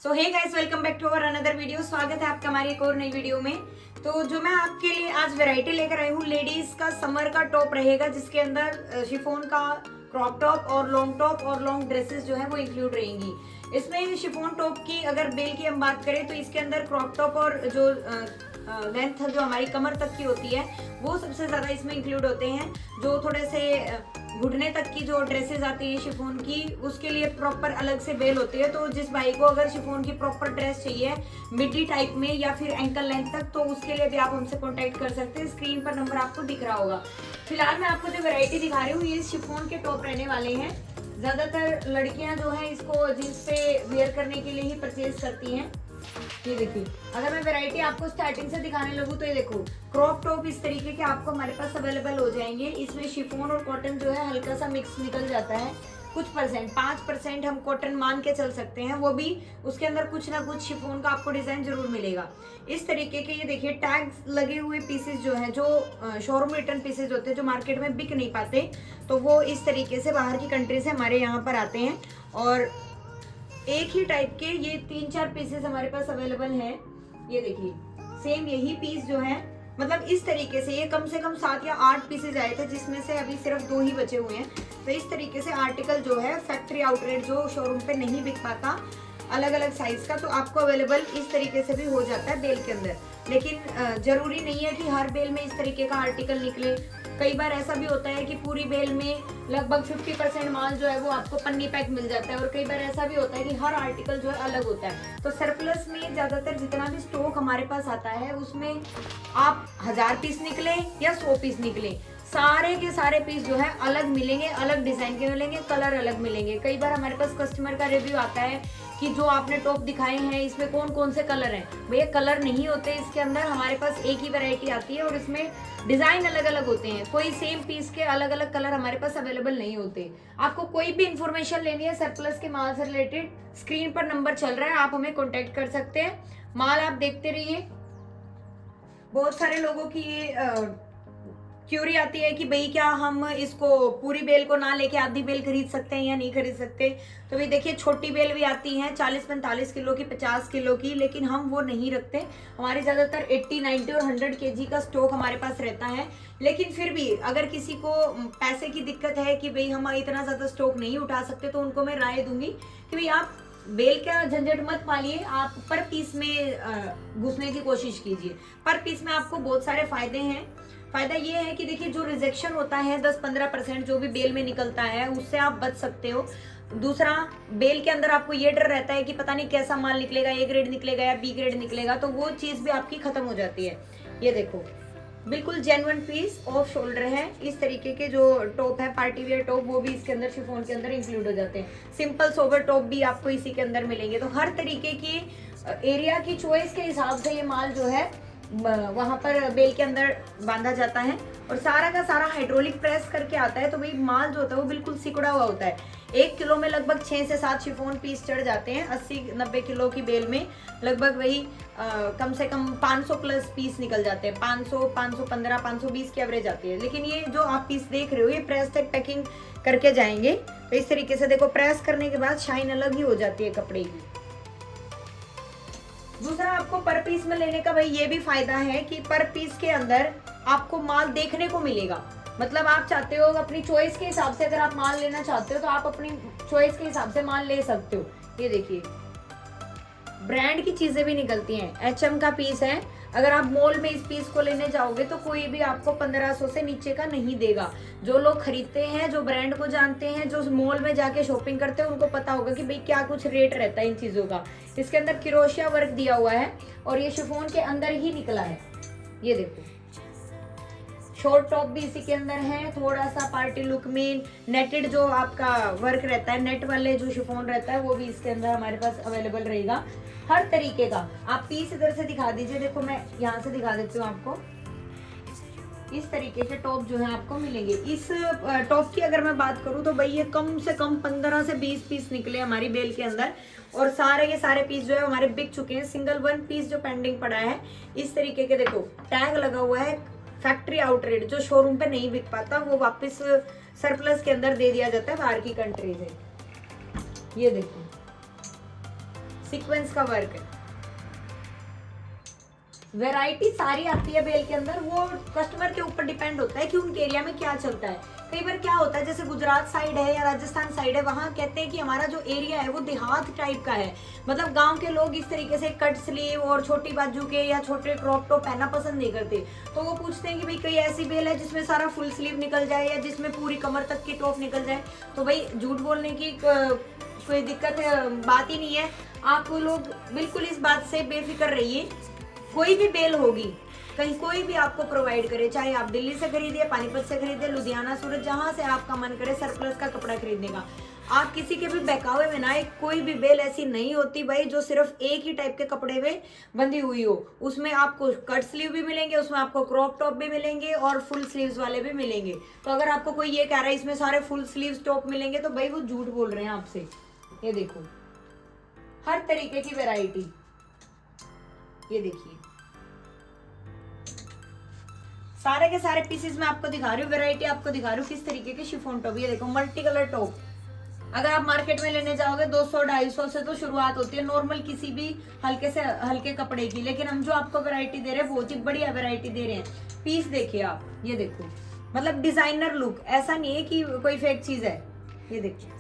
So hey guys, welcome back to our another video. स्वागत है आपका हमारी एक और नई वीडियो में। तो जो मैं आपके लिए आज वैरायटी लेकर आई हूँ, लेडीज का समर का टॉप रहेगा, जिसके अंदर शिफॉन का क्रॉप टॉप और लॉन्ग ड्रेसेस जो है वो इंक्लूड रहेंगी। इसमें शिफॉन टॉप की अगर बेल की हम बात करें तो इसके अंदर क्रॉप टॉप और जो लेंथ जो हमारी कमर तक की होती है वो सबसे ज़्यादा इसमें इंक्लूड होते हैं। जो थोड़े से घुटने तक की जो ड्रेसेस आती है शिफॉन की, उसके लिए प्रॉपर अलग से बेल होती है। तो जिस भाई को अगर शिफॉन की प्रॉपर ड्रेस चाहिए मिडी टाइप में या फिर एंकल लेंथ तक, तो उसके लिए भी आप हमसे कॉन्टैक्ट कर सकते हैं। स्क्रीन पर नंबर आपको दिख रहा होगा। फिलहाल मैं आपको जो वैरायटी दिखा रही हूँ ये शिफॉन के टॉप रहने वाले हैं। ज़्यादातर लड़कियां जो है इसको जींस पे वेयर करने के लिए ही परचेज करती हैं। ये देखिए, अगर मैं वैरायटी आपको स्टार्टिंग से दिखाने लगूँ तो ये देखो, क्रॉप टॉप इस तरीके के आपको हमारे पास अवेलेबल हो जाएंगे। इसमें शिफॉन और कॉटन जो है हल्का सा मिक्स निकल जाता है। कुछ परसेंट 5% हम कॉटन मान के चल सकते हैं, वो भी उसके अंदर कुछ ना कुछ शिफॉन का आपको डिजाइन जरूर मिलेगा। इस तरीके के ये देखिए टैग्स लगे हुए पीसेस जो है, जो शोरूम रिटर्न पीसेस होते हैं, जो मार्केट में बिक नहीं पाते, तो वो इस तरीके से बाहर की कंट्री से हमारे यहाँ पर आते हैं। और एक ही टाइप के ये 3-4 पीसेस हमारे पास अवेलेबल हैं। ये देखिए, सेम यही पीस जो है, मतलब इस तरीके से ये कम से कम 7 या 8 पीसेज आए थे, जिसमें से अभी सिर्फ 2 ही बचे हुए हैं। तो इस तरीके से आर्टिकल जो है फैक्ट्री आउटलेट जो शोरूम पे नहीं बिक पाता अलग अलग साइज का, तो आपको अवेलेबल इस तरीके से भी हो जाता है बेल के अंदर। लेकिन जरूरी नहीं है कि हर बेल में इस तरीके का आर्टिकल निकले। कई बार ऐसा भी होता है कि पूरी बेल में लगभग 50% माल जो है वो आपको पन्नी पैक मिल जाता है, और कई बार ऐसा भी होता है कि हर आर्टिकल जो है अलग होता है। तो सरप्लस में ज्यादातर जितना भी स्टॉक हमारे पास आता है उसमें आप 1000 पीस निकले या 100 पीस निकले, सारे के सारे पीस जो है अलग मिलेंगे, अलग डिजाइन के मिलेंगे, कलर अलग मिलेंगे। कई बार हमारे पास कस्टमर का रिव्यू आता है कि जो आपने टॉप दिखाए हैं इसमें कौन कौन से कलर हैं। भैया कलर नहीं होते इसके अंदर, हमारे पास एक ही वैरायटी आती है और इसमें डिजाइन अलग अलग होते हैं। कोई सेम पीस के अलग अलग कलर हमारे पास अवेलेबल नहीं होते। आपको कोई भी इंफॉर्मेशन लेनी है सरप्लस के माल से रिलेटेड, स्क्रीन पर नंबर चल रहा है, आप हमें कॉन्टेक्ट कर सकते हैं। माल आप देखते रहिए। बहुत सारे लोगों की ये क्यूरी आती है कि भाई क्या हम इसको पूरी बेल को ना लेके आधी बेल खरीद सकते हैं या नहीं खरीद सकते। तो भाई देखिए, छोटी बेल भी आती है 40-45 किलो की, 50 किलो की, लेकिन हम वो नहीं रखते। हमारे ज़्यादातर 80, 90 और 100 केजी का स्टॉक हमारे पास रहता है। लेकिन फिर भी अगर किसी को पैसे की दिक्कत है कि भाई हम इतना ज़्यादा स्टॉक नहीं उठा सकते, तो उनको मैं राय दूंगी कि भाई आप बेल का झंझट मत पालिए, आप पर पीस में घुसने की कोशिश कीजिए। पर पीस में आपको बहुत सारे फायदे हैं। फायदा ये है कि देखिए, जो रिजेक्शन होता है 10-15% जो भी बेल में निकलता है, उससे आप बच सकते हो। दूसरा, बेल के अंदर आपको ये डर रहता है कि पता नहीं कैसा माल निकलेगा, ए ग्रेड निकलेगा या बी ग्रेड निकलेगा, तो वो चीज भी आपकी खत्म हो जाती है। ये देखो, बिल्कुल जेन्युइन पीस ऑफ शोल्डर है। इस तरीके के जो टॉप है, पार्टी वेयर टॉप, वो भी इसके अंदर शिफॉन के अंदर इंक्लूड हो जाते हैं। सिंपल सोबर टॉप भी आपको इसी के अंदर मिलेंगे। तो हर तरीके की एरिया की चॉइस के हिसाब से ये माल जो है वहां पर बेल के अंदर बांधा जाता है, और सारा का सारा हाइड्रोलिक प्रेस करके आता है। तो भाई माल जो होता है वो बिल्कुल सिकुड़ा हुआ होता है। 1 किलो में लगभग 6 से 7 शिफॉन पीस चढ़ जाते हैं। 80-90 किलो की बेल में लगभग वही कम से कम 500 प्लस पीस निकल जाते हैं। 500, 515, 520 की एवरेज आती है। लेकिन ये जो आप पीस देख रहे हो ये प्रेस तक पैकिंग करके जाएंगे। तो इस तरीके से देखो, प्रेस करने के बाद शाइन अलग ही हो जाती है कपड़े की। दूसरा, आपको पर पीस में लेने का भाई ये भी फायदा है कि पर पीस के अंदर आपको माल देखने को मिलेगा। मतलब आप चाहते हो अपनी चॉइस के हिसाब से, अगर आप माल लेना चाहते हो तो आप अपनी चॉइस के हिसाब से माल ले सकते हो। ये देखिए, ब्रांड की चीजें भी निकलती हैं। HM का पीस है। अगर आप मॉल में इस पीस को लेने जाओगे तो कोई भी आपको 1500 से नीचे का नहीं देगा। जो लोग खरीदते हैं, जो ब्रांड को जानते हैं, जो मॉल में जाके शॉपिंग करते हैं, उनको पता होगा कि भाई क्या कुछ रेट रहता है इन चीजों का। इसके अंदर क्रोशिया वर्क दिया हुआ है और ये शिफॉन के अंदर ही निकला है। ये देखो, शॉर्ट टॉप भी इसी के अंदर है। थोड़ा सा पार्टी लुक में नेटेड जो आपका वर्क रहता है, नेट वाले जो शिफॉन रहता है, वो भी इसके अंदर हमारे पास अवेलेबल रहेगा। हर तरीके का आप पीस इधर से दिखा दीजिए। देखो, मैं यहाँ से दिखा देती हूँ आपको। इस तरीके के टॉप जो है आपको मिलेंगे। इस टॉप की अगर मैं बात करूँ तो भाई ये कम से कम 15 से 20 पीस निकले हमारी बेल के अंदर, और सारे के सारे पीस जो है हमारे बिक चुके हैं। सिंगल 1 पीस जो पेंडिंग पड़ा है। इस तरीके के देखो, टैग लगा हुआ है फैक्ट्री आउटलेट, जो शोरूम पे नहीं बिक पाता वो वापस सरप्लस के अंदर दे दिया जाता है बाहर की कंट्री से। ये देखो, सीक्वेंस का वर्क है। वैरायटी सारी आती है बेल के अंदर, वो कस्टमर के ऊपर डिपेंड होता है कि उनके एरिया में क्या चलता है। कई बार क्या होता है, जैसे गुजरात साइड है या राजस्थान साइड है, वहाँ कहते हैं कि हमारा जो एरिया है वो देहात टाइप का है, मतलब गांव के लोग इस तरीके से कट स्लीव और छोटी बाजू के या छोटे क्रॉप टॉप पहनना पसंद नहीं करते। तो वो पूछते हैं कि भाई कोई ऐसी बेल है जिसमें सारा फुल स्लीव निकल जाए या जिसमें पूरी कमर तक की टॉप निकल जाए। तो भाई झूठ बोलने की कोई दिक्कत बात ही नहीं है। आप लोग बिल्कुल इस बात से बेफिक्र रहिए, कोई भी बेल होगी कहीं कोई भी आपको प्रोवाइड करे, चाहे आप दिल्ली से खरीदिए, पानीपत से खरीदिए, लुधियाना, सूरत, जहां से आपका मन करे सरप्लस का कपड़ा खरीदने का, आप किसी के भी बहकावे में ना, कोई भी बेल ऐसी नहीं होती भाई जो सिर्फ एक ही टाइप के कपड़े में बंधी हुई हो। उसमें आपको कट स्लीव भी मिलेंगे, उसमें आपको क्रॉप टॉप भी मिलेंगे और फुल स्लीव्स वाले भी मिलेंगे। तो अगर आपको कोई ये कह रहा है इसमें सारे फुल स्लीव्स टॉप मिलेंगे, तो भाई वो झूठ बोल रहे हैं आपसे। ये देखो हर तरीके की वैरायटी, ये देखिए सारे के सारे पीसेस में आपको दिखा रही हूँ, वैरायटी आपको दिखा रही हूँ किस तरीके के शिफॉन टॉप। ये देखो मल्टी कलर टॉप, अगर आप मार्केट में लेने जाओगे 200-250 से तो शुरुआत होती है नॉर्मल किसी भी हल्के से हल्के कपड़े की, लेकिन हम जो आपको वैरायटी दे रहे हैं बहुत ही बढ़िया वैरायटी दे रहे हैं। पीस देखिए आप, ये देखो मतलब डिजाइनर लुक, ऐसा नहीं है कि कोई फेक चीज है। ये देखिए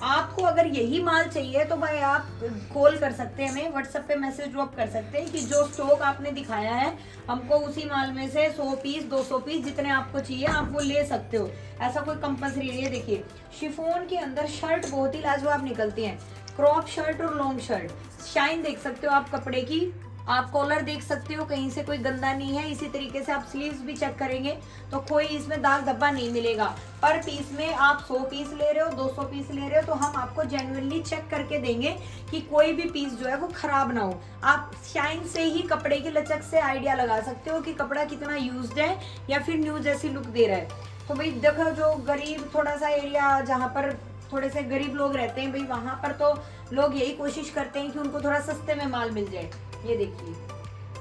आपको अगर यही माल चाहिए तो भाई आप कॉल कर सकते हैं, हमें व्हाट्सएप पे मैसेज ड्रॉप कर सकते हैं कि जो स्टॉक आपने दिखाया है हमको उसी माल में से 100 पीस 200 पीस जितने आपको चाहिए आप वो ले सकते हो, ऐसा कोई कंपल्सरी नहीं है। देखिए शिफॉन के अंदर शर्ट बहुत ही लाजवाब निकलती हैं, क्रॉप शर्ट और लॉन्ग शर्ट, शाइन देख सकते हो आप कपड़े की, आप कॉलर देख सकते हो कहीं से कोई गंदा नहीं है। इसी तरीके से आप स्लीव्स भी चेक करेंगे तो कोई इसमें दाग धब्बा नहीं मिलेगा। पर पीस में आप 100 पीस ले रहे हो 200 पीस ले रहे हो तो हम आपको जेन्युइनली चेक करके देंगे कि कोई भी पीस जो है वो खराब ना हो। आप शाइन से ही कपड़े की लचक से आइडिया लगा सकते हो कि कपड़ा कितना यूज्ड है या फिर न्यू जैसी लुक दे रहा है। तो भाई देखो जो गरीब थोड़ा सा एरिया जहाँ पर थोड़े से गरीब लोग रहते हैं भाई, वहां पर तो लोग यही कोशिश करते हैं कि उनको थोड़ा सस्ते में माल मिल जाए। ये देखिए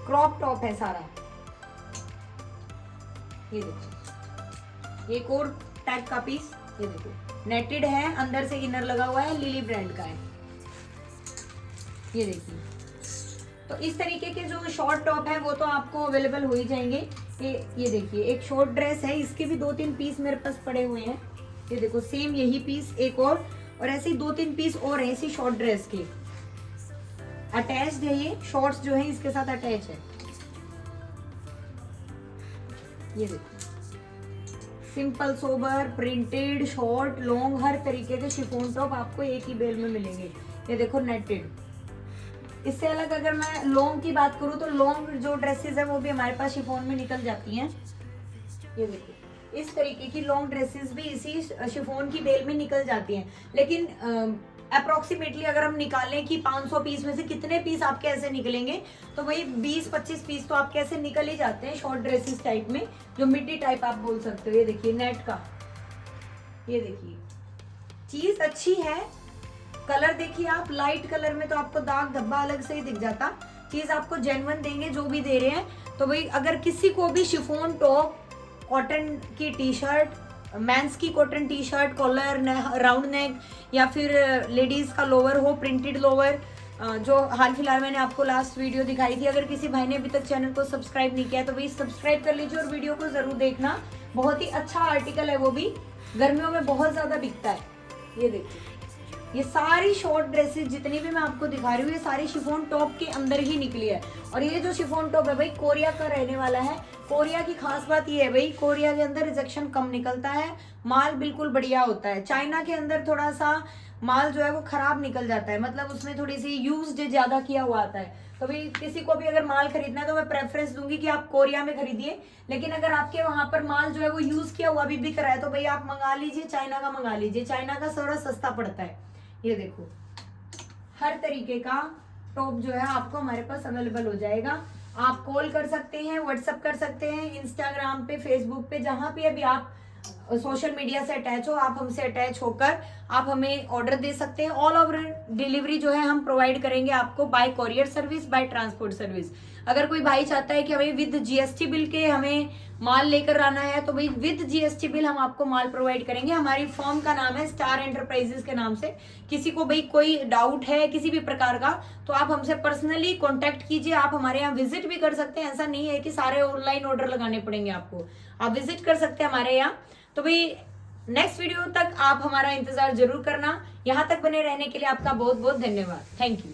क्रॉप टॉप है सारा, ये देखिए एक और टैग का पीस, ये देखो नेटेड है, अंदर से इनर लगा हुआ है, लिली ब्रांड का है। ये देखिए तो इस तरीके के जो शॉर्ट टॉप है वो तो आपको अवेलेबल हो ही जाएंगे। ये देखिए एक शॉर्ट ड्रेस है, इसके भी 2-3 पीस मेरे पास पड़े हुए हैं। ये देखो सेम यही पीस एक और ऐसे ही 2-3 पीस और है इसी शॉर्ट ड्रेस के अटैच्ड है। ये शॉर्ट्स जो है इसके साथ अटैच है। ये देखो simple sober printed short long हर तरीके के शिफॉन टॉप आपको एक ही बेल में मिलेंगे। ये देखो नेटेड। इससे अलग अगर मैं लॉन्ग की बात करूं तो लॉन्ग जो ड्रेसेस है वो भी हमारे पास शिफॉन में निकल जाती हैं। ये देखो इस तरीके की लॉन्ग ड्रेसेस भी इसी शिफॉन की बेल में निकल जाती हैं, लेकिन अप्रोक्सीमेटली अगर हम निकालें कि 500 पीस में से कितने पीस आपके ऐसे निकलेंगे तो वही 20-25 पीस तो आपके ऐसे निकल ही जाते हैं शॉर्ट ड्रेसेस टाइप में, जो मिड्डी टाइप आप बोल सकते हो। ये देखिए नेट का, ये देखिए चीज अच्छी है। कलर देखिए आप, लाइट कलर में तो आपको दाग धब्बा अलग से ही दिख जाता, चीज आपको जेन्युइन देंगे जो भी दे रहे हैं। तो भाई अगर किसी को भी शिफॉन टॉप, कॉटन की टी शर्ट, मेंस की cotton T shirt collar round neck या फिर लेडीज का लोअर हो प्रिंटेड लोअर, जो हाल फिलहाल मैंने आपको लास्ट वीडियो दिखाई थी, अगर किसी भाई ने अभी तक चैनल को सब्सक्राइब नहीं किया तो भाई सब्सक्राइब कर लीजिए और वीडियो को जरूर देखना, बहुत ही अच्छा आर्टिकल है, वो भी गर्मियों में बहुत ज्यादा बिकता है। ये देखिए ये सारी शॉर्ट ड्रेसेस जितनी भी मैं आपको दिखा रही हूँ ये सारी शिफॉन टॉप के अंदर ही निकली है। और ये जो शिफॉन टॉप है भाई कोरिया का रहने वाला है। कोरिया की खास बात ये है भाई, कोरिया के अंदर रिजेक्शन कम निकलता है, माल बिल्कुल बढ़िया होता है। चाइना के अंदर थोड़ा सा माल जो है वो खराब निकल जाता है, मतलब उसमें थोड़ी सी यूज ज्यादा किया हुआ आता है। तो भाई किसी को भी अगर माल खरीदना है तो मैं प्रेफरेंस दूंगी कि आप कोरिया में खरीदिए, लेकिन अगर आपके वहां पर माल जो है वो यूज किया हुआ भी बिक रहा है तो भाई आप मंगा लीजिए, चाइना का मंगा लीजिए, चाइना का थोड़ा सस्ता पड़ता है। ये देखो हर तरीके का टॉप जो है आपको हमारे पास अवेलेबल हो जाएगा। आप कॉल कर सकते हैं, व्हाट्सएप कर सकते हैं, इंस्टाग्राम पे फेसबुक पे जहां पे अभी आप सोशल मीडिया से अटैच हो, आप हमसे अटैच होकर आप हमें ऑर्डर दे सकते हैं। ऑल ओवर डिलीवरी जो है हम प्रोवाइड करेंगे आपको, by courier service, by transport service. अगर कोई भाई चाहता है कि भाई विद जीएसटी बिल के हमें माल लेकर आना है, तो भाई विद जीएसटी बिल हम आपको माल प्रोवाइड करेंगे। हमारी फर्म का नाम है स्टार एंटरप्राइजेस के नाम से। किसी को भाई कोई डाउट है किसी भी प्रकार का, तो आप हमसे पर्सनली कांटेक्ट कीजिए। आप हमारे यहाँ विजिट भी कर सकते हैं, ऐसा नहीं है कि सारे ऑनलाइन ऑर्डर लगाने पड़ेंगे आपको, आप विजिट कर सकते हैं हमारे यहाँ। तो भाई नेक्स्ट वीडियो तक आप हमारा इंतजार जरूर करना। यहाँ तक बने रहने के लिए आपका बहुत बहुत धन्यवाद। Thank you.